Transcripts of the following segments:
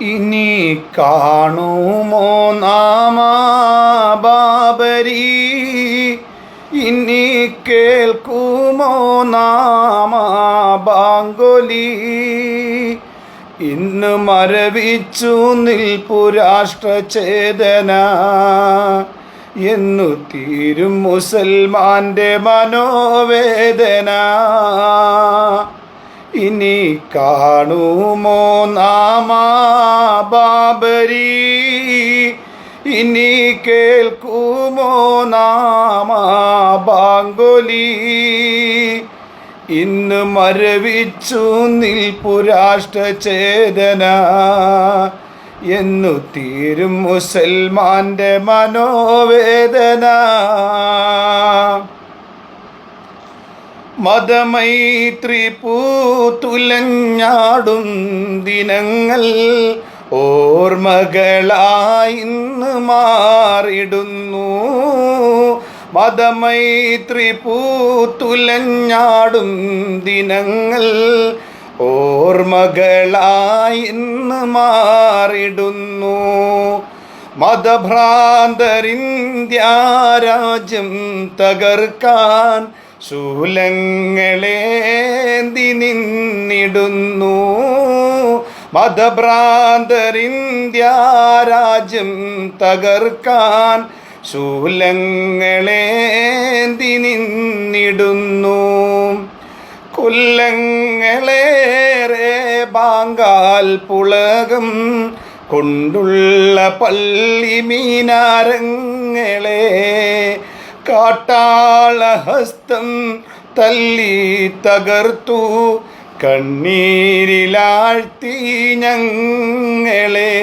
ഇനി കാണുമോ നാമ ബാബരി, ഇനി കേൾക്കുമോ നാമ ബാങ്കൊലി. ഇന്ന് മരവിച്ചു നിൽപ്പു രാഷ്ട്രചേതന, എന്നു തീരും മുസൽമാന്റെ മനോവേദന. ഇനി കാണുമോ നാമ ബാബരി, ഇനി കേൾക്കുമോ നാമ ബാങ്കൊലി. ഇന്ന് മരവിച്ചു നിൽപ്പു രാഷ്ട്രചേതന, എന്നു തീരും മുസൽമാന്റെ മനോവേദന. മതമൈത്രി പൂത്തുലഞ്ഞാടും ദിനങ്ങൾ ഓർമ്മകളായി ഇന്ന് മാറിടുന്നു. മതമൈത്രി പൂത്തുലഞ്ഞാടും ദിനങ്ങൾ ഓർമ്മകളായി ഇന്ന് മാറിടുന്നു. മതഭ്രാന്തരിന്ത്യ രാജ്യം തകർക്കാൻ ശൂലങ്ങളേന്തി നിന്നിടുന്നു. മതഭ്രാന്തരിന്ത്യ രാജ്യം തകർക്കാൻ ശൂലങ്ങളേന്തി നിന്നിടുന്നു. കൊല്ലങ്ങളേറെ ബാങ്കാൽ പുളകം കൊണ്ടുള്ള പള്ളി മീനാരങ്ങളെ കാട്ടാളഹസ്തം തല്ലി തകർത്തു കണ്ണീരിലാഴ്ത്തി ഞങ്ങളെ.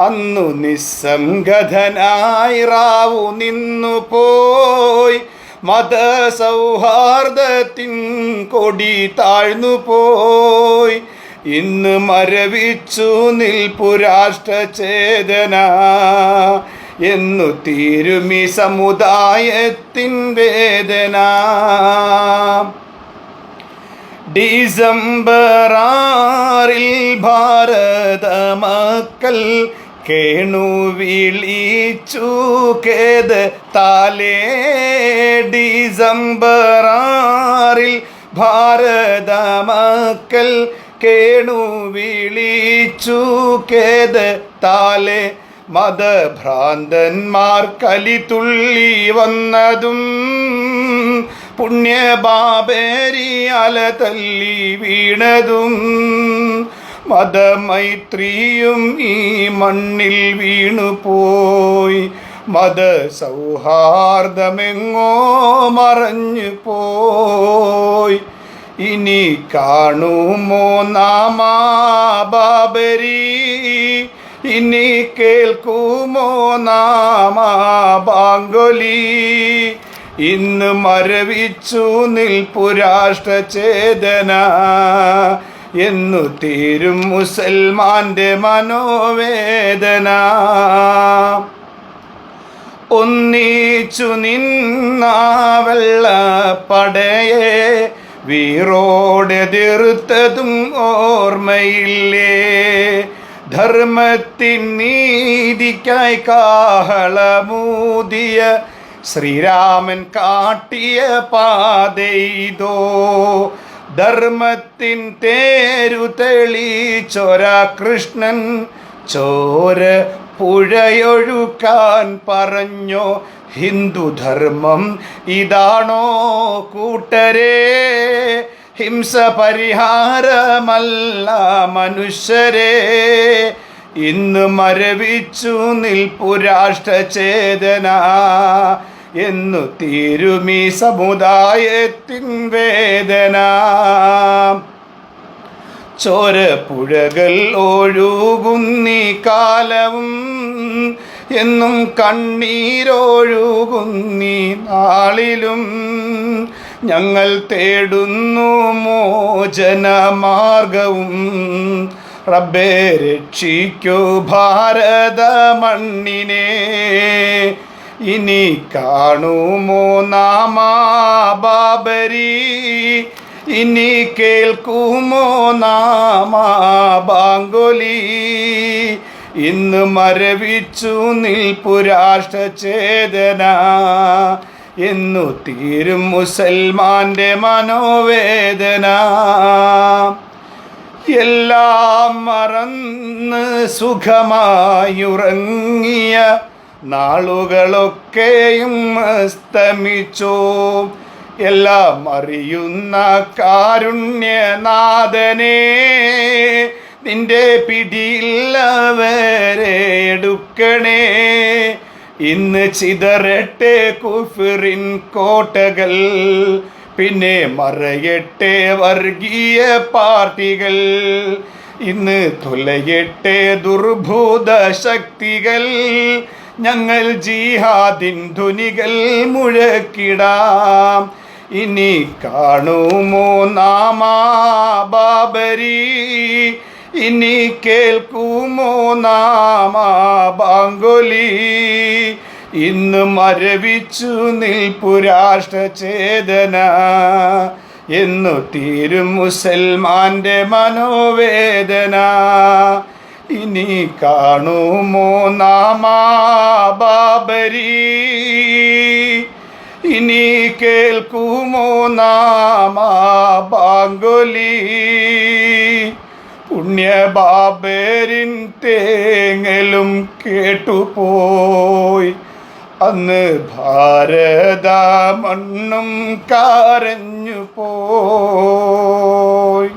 അന്നു നിസ്സംഗതനായി റാവു നിന്നു പോയി, മതസൗഹാർദ്ദത്തിൻ കൊടി താഴ്ന്നു പോയി. ഇന്ന് മരവിച്ചു നിൽപ്പു രാഷ്ട്രചേതന, എന്നു തീരുമി സമുദായത്തിൻ വേദന. ഡിസംബർ 6 ഭാരത മക്കൾ കേണു വിളിച്ചു ഖേദത്താലേ. ഡിസംബർ 6 ഭാരത മക്കൾ കേണു വിളിച്ചു ഖേദത്താലേ. മതഭ്രാന്തന്മാർ കലിതുള്ളി വന്നതും പുണ്യബാബരി അല തല്ലി വീണതും. മതമൈത്രിയും ഈ മണ്ണിൽ വീണുപോയി, മതസൗഹാർദ്ദമെങ്ങോ മറഞ്ഞു പോയി. ഇനി കാണുമോ നാമ ബാബരി, ഇനി കേൾക്കുമോ നാമ ബാങ്കൊലി. ഇന്ന് മരവിച്ചു നിൽപ്പു രാഷ്ട്രചേതന, എന്നു തീരും മുസൽമാന്റെ മനോവേദന. ഒന്നിച്ചു നിന്ന വെള്ളപ്പടയെ വീറോടെതിർത്തതും ഓർമ്മയില്ലേ. ധർമ്മത്തിൻ നീതിക്കായി കാഹളമൂതിയ ശ്രീരാമൻ കാട്ടിയ പാതയിതോ. ധർമ്മത്തിൻ തേരു തെളിച്ചൊര കൃഷ്ണൻ ചോര പുഴയൊഴുക്കാൻ പറഞ്ഞോ. ഹിന്ദുധർമ്മം ഇതാണോ കൂട്ടരെ, ഹിംസ പരിഹാരമല്ല മനുഷ്യരെ. ഇന്ന് മരവിച്ചു നിൽപ്പു രാഷ്ട്രചേതന, എന്നു തീരുമി സമുദായത്തിൻ വേദന. ചോരപ്പുഴകൾ ഒഴുകുന്നീ കാലവും എന്നും കണ്ണീരൊഴുകുന്നീ നാളിലും. ഞങ്ങൾ തേടുന്നു മോചനമാർഗവും, റബ്ബേ രക്ഷിക്കൂ ഭാരത മണ്ണിനെ. ഇനി കാണുമോ നാമ ബാബരി, ഇനി കേൾക്കുമോ നാം ആ ബാങ്കൊലി? ഇന്ന് മരവിച്ചു നിൽപ്പു രാഷ്ട്രചേതന. എന്നു തീരും മുസൽമാന്റെ മനോവേദന? എല്ലാം മറന്ന് സുഖമായുറങ്ങിയ നാളുകളൊക്കെയും അസ്തമിച്ചോ. എല്ലാം അറിയുന്ന കാരുണ്യനാഥനെ, നിന്റെ പിടിയില്ലവരെ എടുക്കണേ. ഇന്ന് ചിതറട്ടെ കുഫ്റിൻ കോട്ടകൾ, പിന്നെ മറയട്ടെ വർഗീയ പാർട്ടികൾ. ഇന്ന് തുലയട്ടെ ദുർഭൂത ശക്തികൾ, ഞങ്ങൾ ജിഹാദിൻ ധ്വനികൾ മുഴക്കിടാം. ഇനി കാണുമോ നാം ആ ബാബരി? ഇനി കേൾക്കുമോ നാം ആ ബാങ്കൊലി? ഇന്ന് മരവിച്ചു നിൽപ്പു രാഷ്ട്രചേതന. എന്നു തീരും മുസൽമാന്റെ മനോവേദന? ഇനി കാണുമോ നാം ആ ബാബരി? ഇനി കേൾക്കുമോ നാം ആ ബാങ്കൊലി? പുണ്യബാബരിൻ തേങ്ങലും കേട്ടുപോയി, അന്ന് ഭാരത മണ്ണും കരഞ്ഞു പോയി.